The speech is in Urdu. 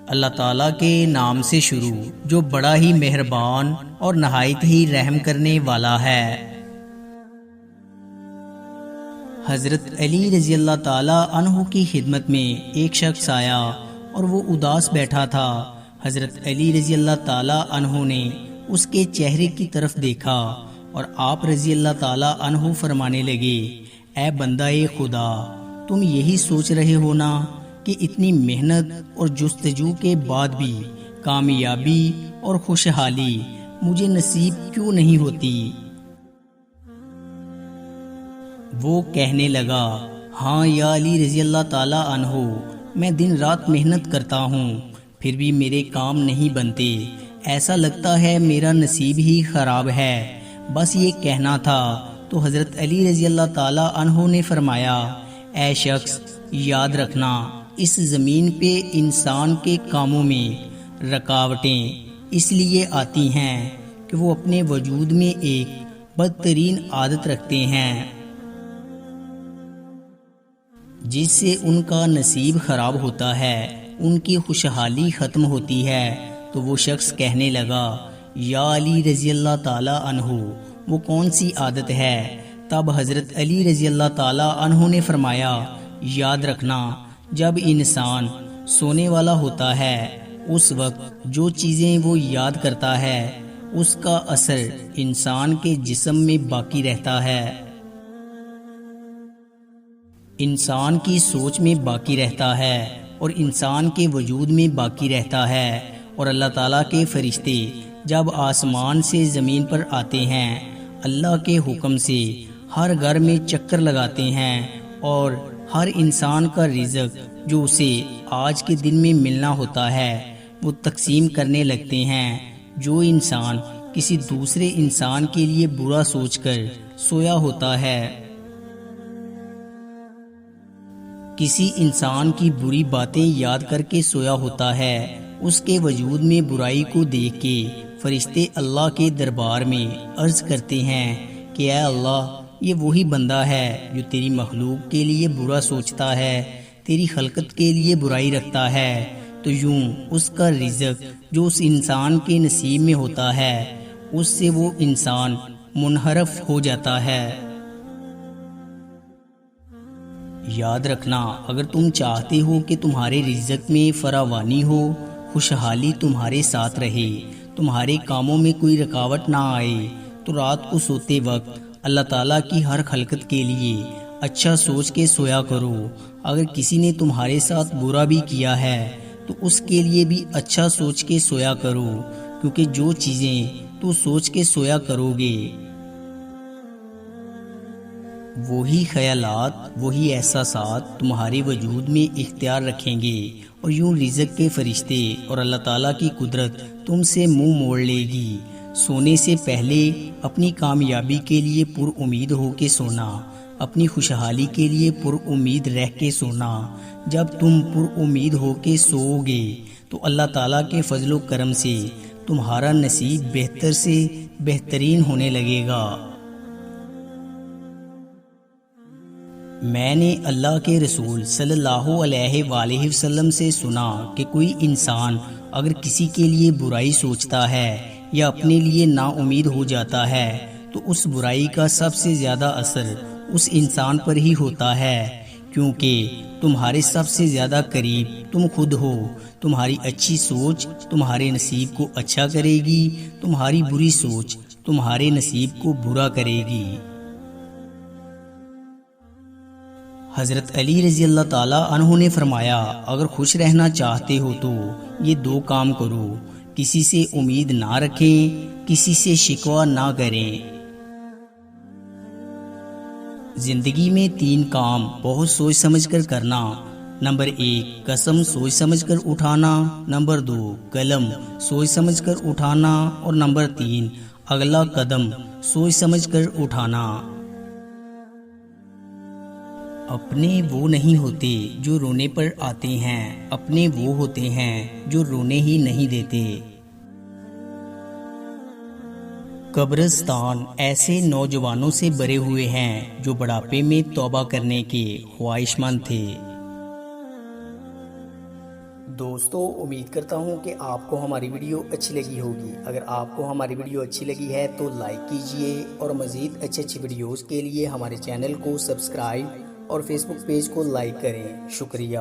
اللہ تعالیٰ کے نام سے شروع جو بڑا ہی مہربان اور نہایت ہی رحم کرنے والا ہے۔ حضرت علی رضی اللہ تعالیٰ عنہ کی خدمت میں ایک شخص آیا اور وہ اداس بیٹھا تھا۔ حضرت علی رضی اللہ تعالیٰ عنہ نے اس کے چہرے کی طرف دیکھا اور آپ رضی اللہ تعالیٰ عنہ فرمانے لگے، اے بندہ خدا، تم یہی سوچ رہے ہو نا کہ اتنی محنت اور جستجو کے بعد بھی کامیابی اور خوشحالی مجھے نصیب کیوں نہیں ہوتی؟ وہ کہنے لگا، ہاں یا علی رضی اللہ تعالیٰ عنہ، میں دن رات محنت کرتا ہوں پھر بھی میرے کام نہیں بنتے، ایسا لگتا ہے میرا نصیب ہی خراب ہے، بس یہ کہنا تھا۔ تو حضرت علی رضی اللہ تعالیٰ عنہ نے فرمایا، اے شخص، یاد رکھنا اس زمین پہ انسان کے کاموں میں رکاوٹیں اس لیے آتی ہیں کہ وہ اپنے وجود میں ایک بدترین عادت رکھتے ہیں جس سے ان کا نصیب خراب ہوتا ہے، ان کی خوشحالی ختم ہوتی ہے۔ تو وہ شخص کہنے لگا، یا علی رضی اللہ تعالیٰ عنہ، وہ کون سی عادت ہے؟ تب حضرت علی رضی اللہ تعالیٰ عنہ نے فرمایا، یاد رکھنا جب انسان سونے والا ہوتا ہے اس وقت جو چیزیں وہ یاد کرتا ہے اس کا اثر انسان کے جسم میں باقی رہتا ہے، انسان کی سوچ میں باقی رہتا ہے اور انسان کے وجود میں باقی رہتا ہے۔ اور اللہ تعالیٰ کے فرشتے جب آسمان سے زمین پر آتے ہیں اللہ کے حکم سے ہر گھر میں چکر لگاتے ہیں اور ہر انسان کا رزق جو اسے آج کے دن میں ملنا ہوتا ہے وہ تقسیم کرنے لگتے ہیں۔ جو انسان کسی دوسرے انسان کے لیے برا سوچ کر سویا ہوتا ہے، کسی انسان کی بری باتیں یاد کر کے سویا ہوتا ہے، اس کے وجود میں برائی کو دیکھ کے فرشتے اللہ کے دربار میں عرض کرتے ہیں کہ اے اللہ، یہ وہی بندہ ہے جو تیری مخلوق کے لیے برا سوچتا ہے، تیری خلقت کے لیے برائی رکھتا ہے، تو یوں اس کا رزق جو اس انسان کے نصیب میں ہوتا ہے اس سے وہ انسان منحرف ہو جاتا ہے۔ یاد رکھنا اگر تم چاہتے ہو کہ تمہارے رزق میں فراوانی ہو، خوشحالی تمہارے ساتھ رہے، تمہارے کاموں میں کوئی رکاوٹ نہ آئے، تو رات کو سوتے وقت اللہ تعالیٰ کی ہر خلقت کے لیے اچھا سوچ کے سویا کرو۔ اگر کسی نے تمہارے ساتھ برا بھی کیا ہے تو اس کے لیے بھی اچھا سوچ کے سویا کرو، کیونکہ جو چیزیں تو سوچ کے سویا کرو گے وہی خیالات، وہی احساسات تمہارے وجود میں اختیار رکھیں گے، اور یوں رزق کے فرشتے اور اللہ تعالیٰ کی قدرت تم سے منہ موڑ لے گی۔ سونے سے پہلے اپنی کامیابی کے لیے پر امید ہو کے سونا، اپنی خوشحالی کے لیے پر امید رہ کے سونا۔ جب تم پر امید ہو کے سو گے تو اللہ تعالیٰ کے فضل و کرم سے تمہارا نصیب بہتر سے بہترین ہونے لگے گا۔ میں نے اللہ کے رسول صلی اللہ علیہ وآلہ وسلم سے سنا کہ کوئی انسان اگر کسی کے لیے برائی سوچتا ہے یا اپنے لیے نا امید ہو جاتا ہے تو اس برائی کا سب سے زیادہ اثر اس انسان پر ہی ہوتا ہے، کیونکہ تمہارے سب سے زیادہ قریب تم خود ہو۔ تمہاری اچھی سوچ تمہارے نصیب کو اچھا کرے گی، تمہاری بری سوچ تمہارے نصیب کو برا کرے گی۔ حضرت علی رضی اللہ تعالیٰ عنہ نے فرمایا، اگر خوش رہنا چاہتے ہو تو یہ دو کام کرو، کسی سے امید نہ رکھیں، کسی سے شکوہ نہ کریں۔ زندگی میں 3 کام بہت سوچ سمجھ کر کرنا۔ نمبر 1 قسم سوچ سمجھ کر اٹھانا، نمبر 2 قلم سوچ سمجھ کر اٹھانا، اور نمبر 3 اگلا قدم سوچ سمجھ کر اٹھانا۔ اپنے وہ نہیں ہوتے جو رونے پر آتے ہیں، اپنے وہ ہوتے ہیں جو رونے ہی نہیں دیتے۔ قبرستان ایسے نوجوانوں سے بھرے ہوئے ہیں جو بڑھاپے میں توبہ کرنے کے خواہش مند تھے۔ دوستو امید کرتا ہوں کہ آپ کو ہماری ویڈیو اچھی لگی ہوگی۔ اگر آپ کو ہماری ویڈیو اچھی لگی ہے تو لائک کیجئے اور مزید اچھی ویڈیوز کے لیے ہمارے چینل کو سبسکرائب اور فیس بک پیج کو لائک کریں۔ شکریہ۔